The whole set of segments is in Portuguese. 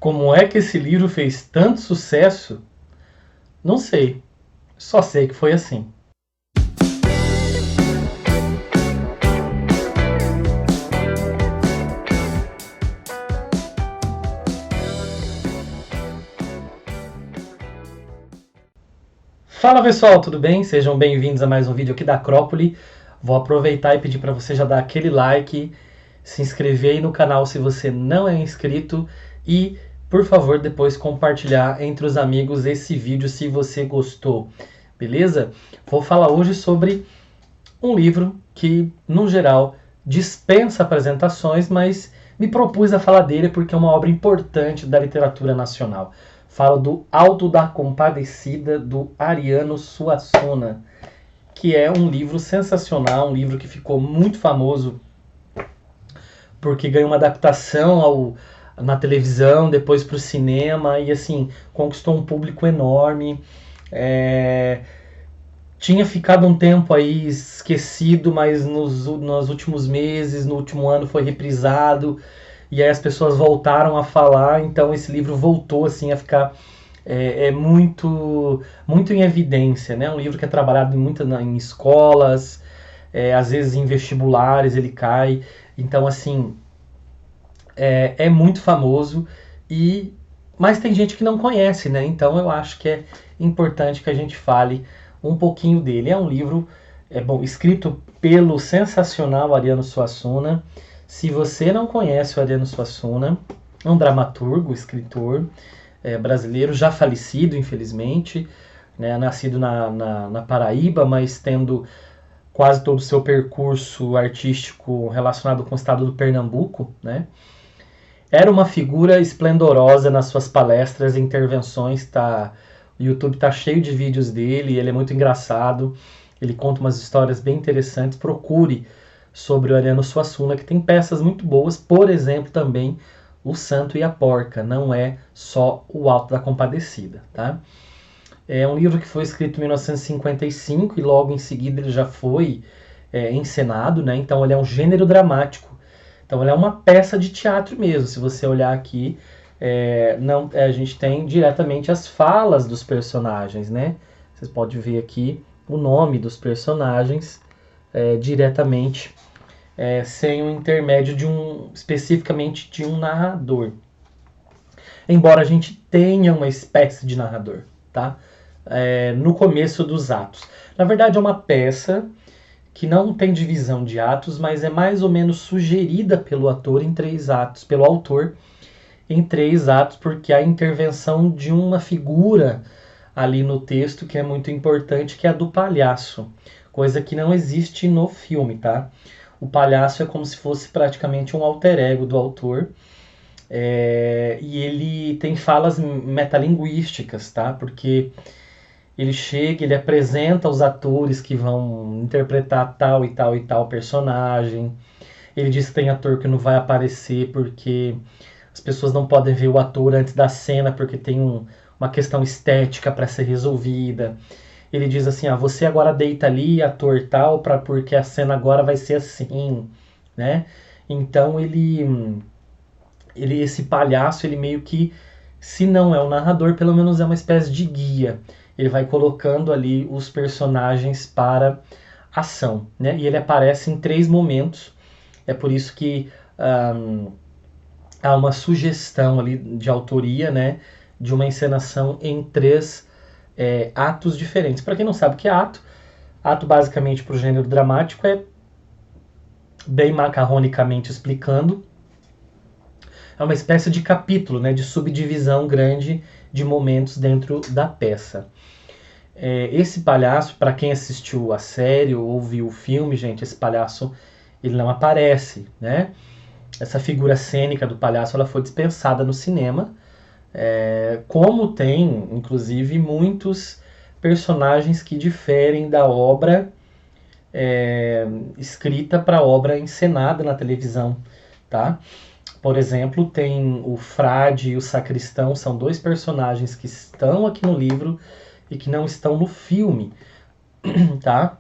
Como é que esse livro fez tanto sucesso? Não sei, só sei que foi assim. Fala pessoal, tudo bem? Sejam bem-vindos a mais um vídeo aqui da Acrópole. Vou aproveitar e pedir para você já dar aquele like, se inscrever aí no canal se você não é inscrito e, por favor, depois compartilhar entre os amigos esse vídeo se você gostou, beleza? Vou falar hoje sobre um livro que, no geral, dispensa apresentações, mas me propus a falar dele porque é uma obra importante da literatura nacional. Falo do Alto da Compadecida, do Ariano Suassuna, que é um livro sensacional, um livro que ficou muito famoso porque ganhou uma adaptação na televisão, depois para o cinema, e assim, conquistou um público enorme. Tinha ficado um tempo aí esquecido, mas nos últimos meses, no último ano foi reprisado, e aí as pessoas voltaram a falar, então esse livro voltou assim a ficar muito em evidência, né? Um livro que é trabalhado em escolas, às vezes em vestibulares ele cai, então assim é muito famoso, mas tem gente que não conhece, né? Então eu acho que é importante que a gente fale um pouquinho dele. É um livro escrito pelo sensacional Ariano Suassuna. Se você não conhece o Ariano Suassuna, é um dramaturgo, escritor brasileiro, já falecido, infelizmente, né? Nascido na Paraíba, mas tendo quase todo o seu percurso artístico relacionado com o estado do Pernambuco, né? Era uma figura esplendorosa nas suas palestras e intervenções. O YouTube tá cheio de vídeos dele, ele é muito engraçado, ele conta umas histórias bem interessantes. Procure sobre o Ariano Suassuna, que tem peças muito boas, por exemplo, também O Santo e a Porca, não é só O Alto da Compadecida, tá? É um livro que foi escrito em 1955 e logo em seguida ele já foi encenado, né? Então ele é um gênero dramático. Então ela é uma peça de teatro mesmo. Se você olhar aqui, a gente tem diretamente as falas dos personagens, né? Vocês podem ver aqui o nome dos personagens diretamente, sem o intermédio especificamente de um narrador. Embora a gente tenha uma espécie de narrador, tá? No começo dos atos. Na verdade é uma peça que não tem divisão de atos, mas é mais ou menos sugerida pelo autor em 3 atos, porque há a intervenção de uma figura ali no texto que é muito importante, que é a do palhaço, coisa que não existe no filme, tá? O palhaço é como se fosse praticamente um alter ego do autor, e ele tem falas metalinguísticas, tá? Porque ele chega, ele apresenta os atores que vão interpretar tal e tal e tal personagem. Ele diz que tem ator que não vai aparecer porque as pessoas não podem ver o ator antes da cena porque tem uma questão estética para ser resolvida. Ele diz assim, você agora deita ali, ator tal, porque a cena agora vai ser assim, né? Então esse palhaço, ele meio que, se não é o narrador, pelo menos é uma espécie de guia. Ele vai colocando ali os personagens para ação, né? E ele aparece em 3 momentos. É por isso que há uma sugestão ali de autoria, né? De uma encenação em 3 atos diferentes. Para quem não sabe o que é ato basicamente para o gênero dramático bem macarronicamente explicando, é uma espécie de capítulo, né, de subdivisão grande de momentos dentro da peça. Esse palhaço, para quem assistiu a série ou viu o filme, gente, esse palhaço ele não aparece, né? Essa figura cênica do palhaço ela foi dispensada no cinema, como tem, inclusive, muitos personagens que diferem da obra escrita para a obra encenada na televisão, tá? Por exemplo, tem o frade e o sacristão, são 2 personagens que estão aqui no livro e que não estão no filme, tá?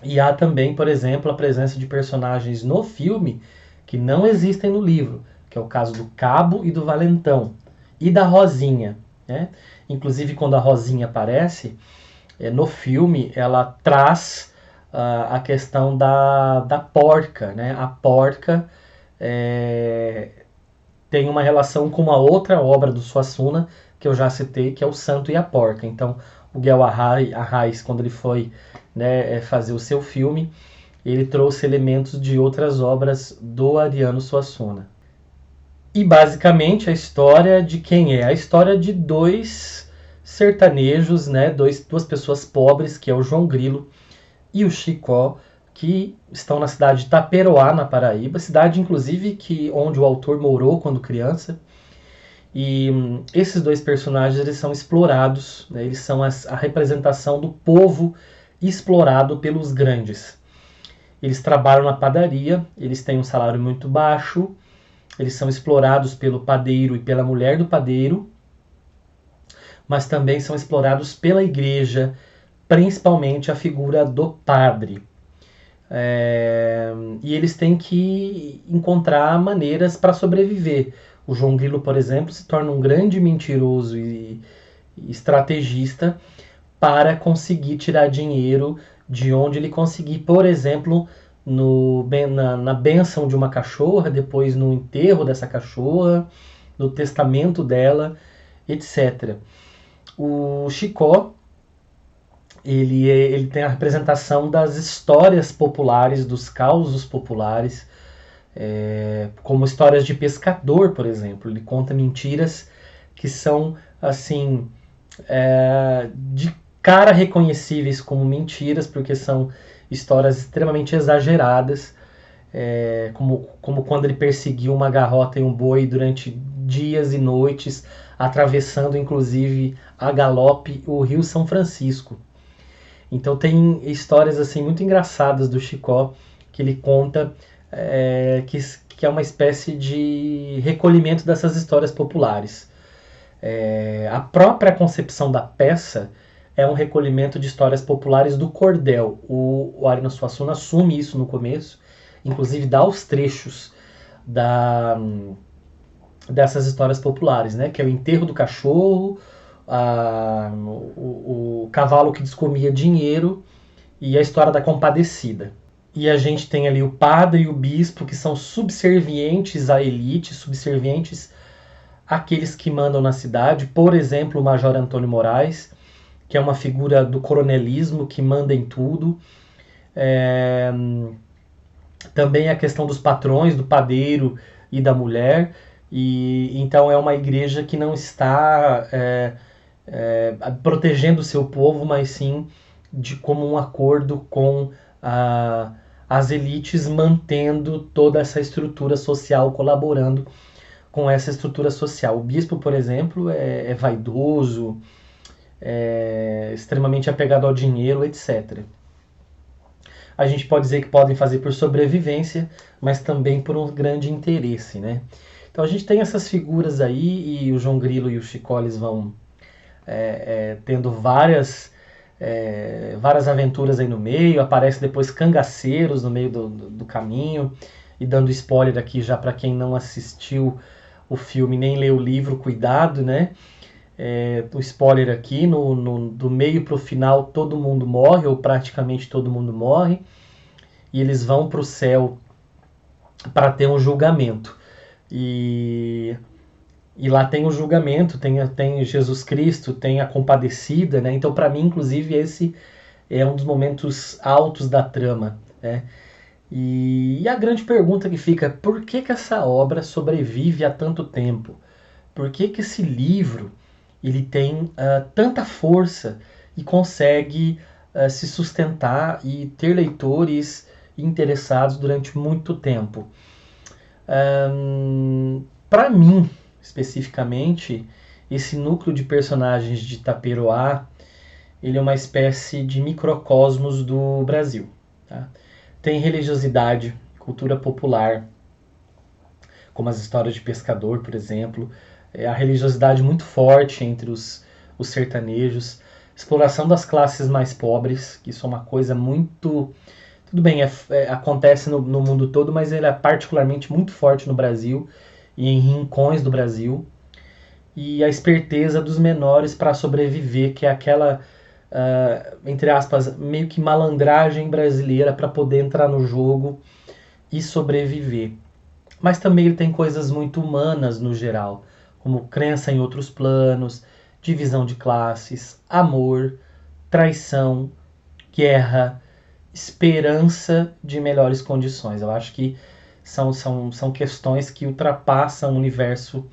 E há também, por exemplo, a presença de personagens no filme que não existem no livro, que é o caso do Cabo e do Valentão, e da Rosinha, né? Inclusive, quando a Rosinha aparece, no filme, ela traz a questão da porca, né? A porca tem uma relação com uma outra obra do Suassuna, que eu já citei, que é o Santo e a Porca. Então, o Guel Arraes, quando ele foi, né, fazer o seu filme, ele trouxe elementos de outras obras do Ariano Suassuna. E basicamente a história de quem é? A história de dois sertanejos, né? Duas pessoas pobres, que é o João Grilo e o Chicó, que estão na cidade de Taperoá, na Paraíba, cidade inclusive onde o autor morou quando criança. E esses dois personagens, eles são explorados, né? Eles são a representação do povo explorado pelos grandes. Eles trabalham na padaria, eles têm um salário muito baixo, eles são explorados pelo padeiro e pela mulher do padeiro, mas também são explorados pela igreja, principalmente a figura do padre. E eles têm que encontrar maneiras para sobreviver. O João Grilo, por exemplo, se torna um grande mentiroso e estrategista para conseguir tirar dinheiro de onde ele conseguir, por exemplo, na bênção de uma cachorra, depois no enterro dessa cachorra, no testamento dela, etc. O Chicó, ele tem a representação das histórias populares, dos causos populares, como histórias de pescador, por exemplo. Ele conta mentiras que são, assim, de cara reconhecíveis como mentiras, porque são histórias extremamente exageradas, como quando ele perseguiu uma garrota e um boi durante dias e noites, atravessando inclusive a galope o Rio São Francisco. Então tem histórias assim muito engraçadas do Chicó que ele conta, que é uma espécie de recolhimento dessas histórias populares. A própria concepção da peça é um recolhimento de histórias populares do cordel. O Ariano Suassuna assume isso no começo, inclusive dá os trechos dessas histórias populares, né? Que é o enterro do cachorro, o cavalo que descomia dinheiro e a história da compadecida. E a gente tem ali o padre e o bispo, que são subservientes à elite, subservientes àqueles que mandam na cidade. Por exemplo, o Major Antônio Moraes, que é uma figura do coronelismo que manda em tudo. Também a questão dos patrões, do padeiro e da mulher. E então é uma igreja que não está protegendo o seu povo, mas sim como um acordo com as elites, mantendo toda essa estrutura social, colaborando com essa estrutura social. O bispo, por exemplo, é vaidoso, extremamente apegado ao dinheiro, etc. A gente pode dizer que podem fazer por sobrevivência, mas também por um grande interesse, né? Então a gente tem essas figuras aí, e o João Grilo e o Chicó, eles vão tendo várias aventuras aí no meio. Aparece depois cangaceiros no meio do caminho, e dando spoiler aqui já para quem não assistiu o filme nem leu o livro, cuidado, né? O spoiler aqui, do meio para o final todo mundo morre, ou praticamente todo mundo morre, e eles vão para o céu para ter um julgamento. E lá tem o julgamento, tem Jesus Cristo, tem a compadecida, né? Então, para mim, inclusive, esse é um dos momentos altos da trama, né? E a grande pergunta que fica: por que essa obra sobrevive há tanto tempo? Por que esse livro ele tem tanta força e consegue se sustentar e ter leitores interessados durante muito tempo? Para mim, especificamente, esse núcleo de personagens de Taperoá, ele é uma espécie de microcosmos do Brasil. Tá? Tem religiosidade, cultura popular, como as histórias de pescador, por exemplo, a religiosidade muito forte entre os sertanejos, exploração das classes mais pobres, que isso é uma coisa muito... Tudo bem, acontece no mundo todo, mas ele é particularmente muito forte no Brasil, e em rincões do Brasil, e a esperteza dos menores para sobreviver, que é aquela, entre aspas, meio que malandragem brasileira para poder entrar no jogo e sobreviver. Mas também ele tem coisas muito humanas no geral, como crença em outros planos, divisão de classes, amor, traição, guerra, esperança de melhores condições. Eu acho que são questões que ultrapassam o universo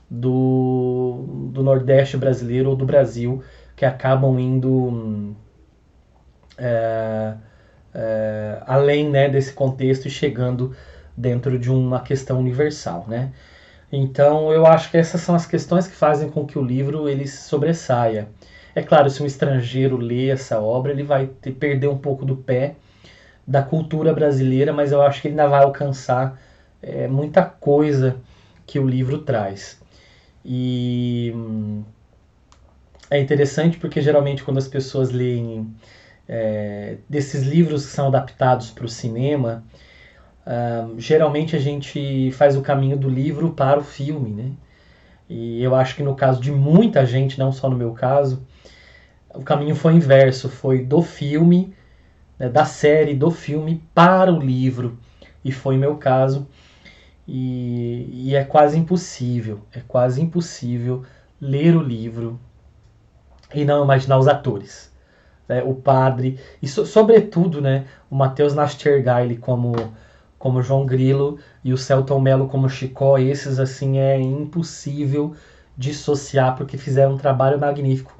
do Nordeste brasileiro ou do Brasil, que acabam indo além, né, desse contexto e chegando dentro de uma questão universal, né? Então eu acho que essas são as questões que fazem com que o livro ele sobressaia. É claro, se um estrangeiro lê essa obra, ele vai perder um pouco do pé da cultura brasileira, mas eu acho que ele ainda vai alcançar muita coisa que o livro traz. E é interessante porque geralmente quando as pessoas leem desses livros que são adaptados para o cinema, geralmente a gente faz o caminho do livro para o filme, né? E eu acho que no caso de muita gente, não só no meu caso, o caminho foi inverso, foi do filme, né, da série, do filme para o livro, e foi meu caso. E é quase impossível ler o livro e não imaginar os atores, né, o padre, e sobretudo, né, o Matheus Nastergaile como João Grilo e o Selton Mello como Chicó. Esses assim é impossível dissociar, porque fizeram um trabalho magnífico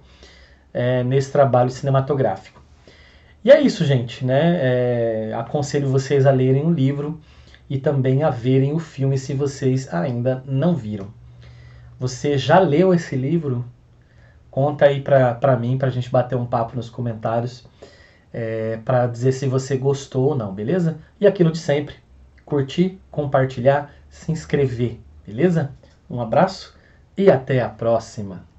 nesse trabalho cinematográfico. E é isso, gente, né? Aconselho vocês a lerem o livro e também a verem o filme se vocês ainda não viram. Você já leu esse livro? Conta aí pra mim, pra gente bater um papo nos comentários, pra dizer se você gostou ou não, beleza? E aquilo de sempre, curtir, compartilhar, se inscrever, beleza? Um abraço e até a próxima!